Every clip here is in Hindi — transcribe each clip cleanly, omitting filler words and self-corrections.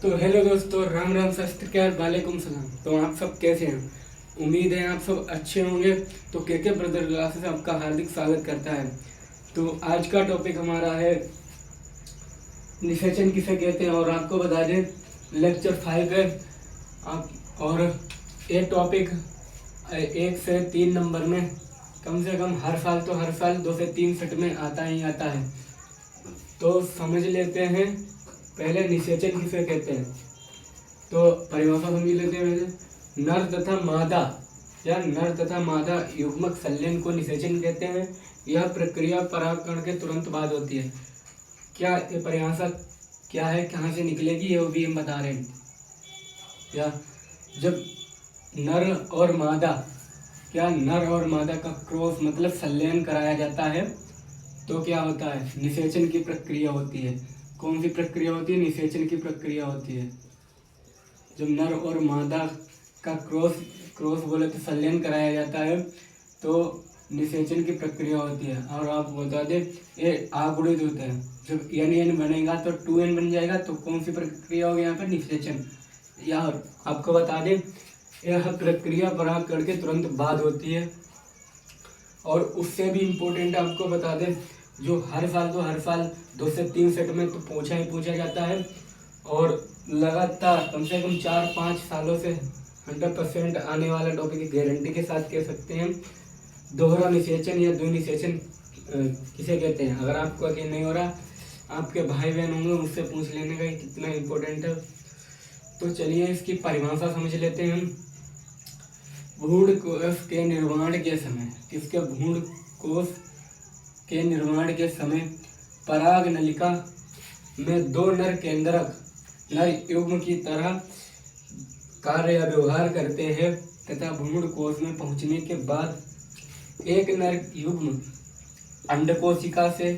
तो हेलो दोस्तों, राम राम सत श्री वालेकुम सलाम। तो आप सब कैसे हैं? उम्मीद है आप सब अच्छे होंगे। तो के ब्रदर क्लासेस आपका हार्दिक स्वागत करता है। तो आज का टॉपिक हमारा है निषेचन किसे कहते हैं, और आपको बता दें लेक्चर 5 है आप। और ये टॉपिक 1 से 3 नंबर में कम से कम हर साल 2 से 3 सेट में आता ही आता है। तो समझ लेते हैं पहले निषेचन किसे कहते हैं। तो परिभाषा समझ लेते हैं पहले। नर तथा मादा या नर तथा मादा युग्मक संलयन को निषेचन कहते हैं। यह प्रक्रिया परागकण के तुरंत बाद होती है। क्या ये परिभाषा क्या है, कहाँ से निकलेगी, ये भी हम बता रहे हैं। या जब नर और मादा का क्रॉस मतलब संलयन कराया जाता है तो क्या होता है, निषेचन की प्रक्रिया होती है। कौन सी प्रक्रिया होती है? निषेचन की प्रक्रिया होती है। जब नर और मादा का क्रॉस बोले तो संलयन कराया जाता है तो निषेचन की प्रक्रिया होती है। और आप बता दें ये आगुणित होते हैं। जब n बनेगा तो 2n बन जाएगा, तो कौन सी प्रक्रिया होगी यहाँ पर? निषेचन। या आपको बता दें यह प्रक्रिया परागकण के तुरंत बाद होती है। और उससे भी इम्पोर्टेंट आपको बता दें, जो हर साल 2 से 3 सेट में तो पूछा जाता है। और लगातार कम से कम 4-5 सालों से 100% आने वाला टॉपिक की गारंटी के साथ कह सकते हैं। दोहरा निषेचन या द्विनिषेचन किसे कहते हैं? अगर आपको यकीन नहीं हो रहा, आपके भाई बहन होंगे उनसे पूछ लेने का कितना इम्पोर्टेंट है। तो चलिए इसकी परिभाषा समझ लेते हैं हम। भ्रूण कोश के निर्माण के समय, किसके? भ्रूण कोश के निर्माण के समय पराग नलिका में 2 नर केंद्रक नर युग्म की तरह कार्य या व्यवहार करते हैं तथा भ्रूण कोश में पहुंचने के बाद एक नर युग्म अंडकोशिका से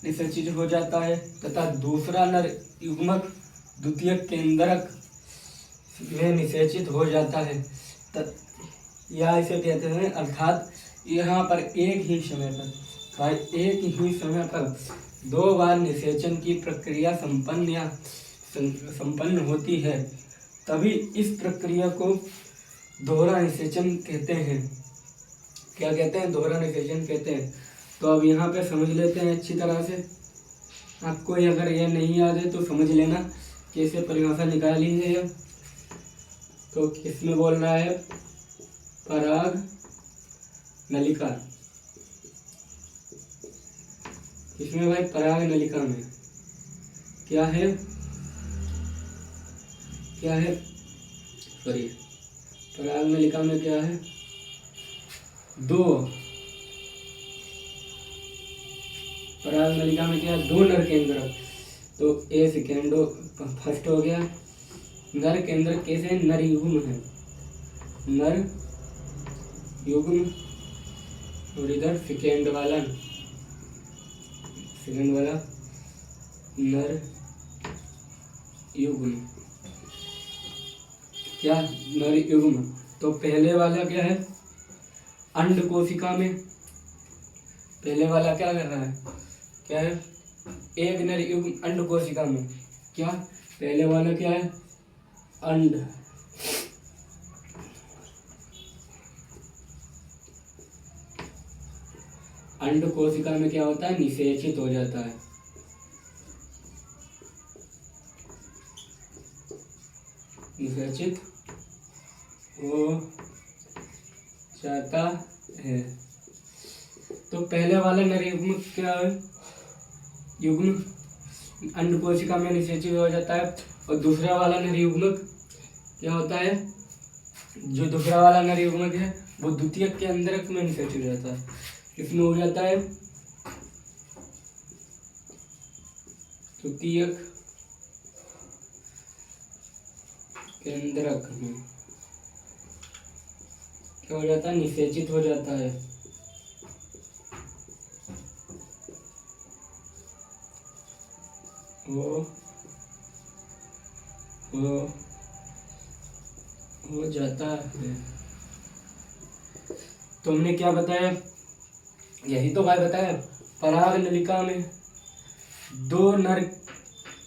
निषेचित हो जाता है तथा दूसरा नर युग्मक द्वितीयक केंद्रक में निषेचित हो जाता है। या इसे कहते हैं, अर्थात यहाँ पर एक ही समय पर 2 बार निषेचन की प्रक्रिया संपन्न होती है, तभी इस प्रक्रिया को दोहरा निषेचन कहते हैं। क्या कहते हैं? दोहरा निषेचन कहते हैं। तो अब यहाँ पे समझ लेते हैं अच्छी तरह से। आपको अगर ये नहीं याद है तो समझ लेना कैसे परिभाषा निकाली है। तो किसमें बोल रहा है? पराग नलिका। किसमें भाई? पराग नलिका में। क्या है? सॉरी, पराग नलिका में क्या है? 2 पराग नलिका में क्या है? 2 नर केंद्रक। तो ए सेकेंडो फर्स्ट हो गया। नर केंद्रक कैसे? नर युग्म है, नर युग्म। और इधर सेकेंड वाला नर युग्म। क्या? नर युग्म। तो पहले वाला क्या है? अंड कोशिका में पहले वाला क्या कर रहा है? क्या है? एक नर युग्म अंड कोशिका में। क्या पहले वाला क्या है? अंड। अंड कोशिका में क्या होता है? निषेचित हो जाता है। निषेचित हो जाता है। तो पहले वाला नर युग्म क्या है? युग्म अंड कोशिका में निषेचित हो जाता है। और दूसरा वाला नर युग्मक क्या होता है? जो दूसरा वाला नर युग्मक है वो द्वितीयक के अंदर में निषेचित हो जाता है। किसमें हो जाता है? द्वितीयक केंद्रक में क्या हो जाता है? निषेचित हो जाता है। हो जाता है। तो हमने क्या बताया? यही तो बताया। पराग नलिका में 2 नर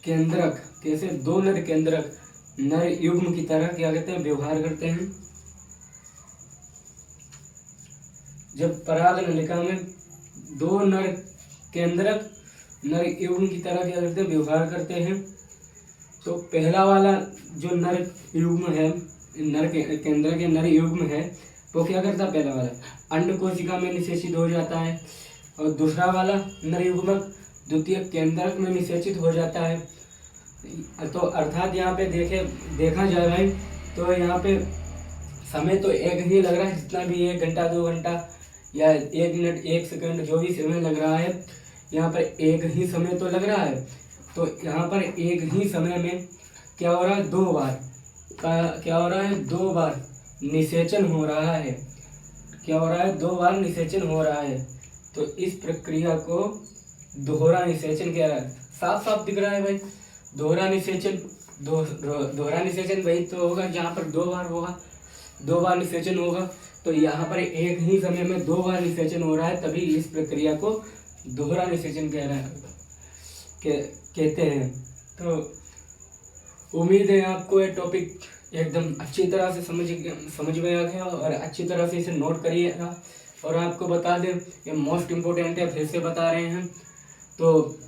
केंद्रक कैसे दो नर केंद्रक नर युग्म की तरह क्या कहते हैं व्यवहार करते हैं। जब पराग नलिका में दो नर केंद्रक नर युग्म की तरह क्या करते हैं व्यवहार करते हैं, तो पहला वाला जो नर युग्म है, नर केंद्रक के नर युग्म है, वो क्या करता है, पहला वाला अंड कोशिका में निषेचित हो जाता है, और दूसरा वाला नर युग्मक द्वितीय केंद्रक में निषेचित हो जाता है। तो अर्थात यहाँ पे देखा जाए भाई, तो यहाँ पे समय तो एक ही लग रहा है, जितना भी 1 घंटा 2 घंटा या 1 मिनट 1 सेकंड जो भी समय लग रहा है, यहाँ पर एक ही समय तो लग रहा है। तो यहाँ पर एक ही समय में क्या हो रहा है, 2 बार क्या हो रहा है, 2 बार निषेचन हो रहा है। क्या हो रहा है, 2 बार निषेचन हो रहा है। तो इस प्रक्रिया को दोहरा निषेचन कह रहा है। साफ साफ दिख रहा है भाई, दोहरा निषेचन। दोहरा निषेचन वही तो होगा जहाँ पर 2 बार होगा, 2 बार निषेचन होगा। तो यहाँ पर एक ही समय में 2 बार निषेचन हो रहा है, तभी इस प्रक्रिया को दोहरा निषेचन कह रहा है कहते हैं। तो उम्मीद है आपको ये टॉपिक एकदम अच्छी तरह से समझ में आ गया और अच्छी तरह से इसे नोट करिएगा। और आपको बता दें, ये मोस्ट इम्पोर्टेंट है, फिर से बता रहे हैं। तो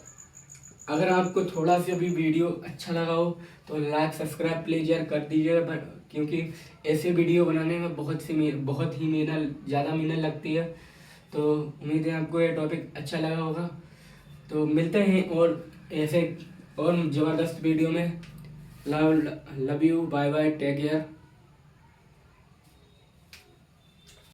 अगर आपको थोड़ा सा भी वीडियो अच्छा लगा हो तो लाइक सब्सक्राइब प्लीज यार कर दीजिएगा, क्योंकि ऐसे वीडियो बनाने में बहुत ही ज़्यादा मेहनत लगती है। तो उम्मीद है आपको ये टॉपिक अच्छा लगा होगा। तो मिलते हैं और ऐसे और ज़बरदस्त वीडियो में। Love you, bye bye, take care.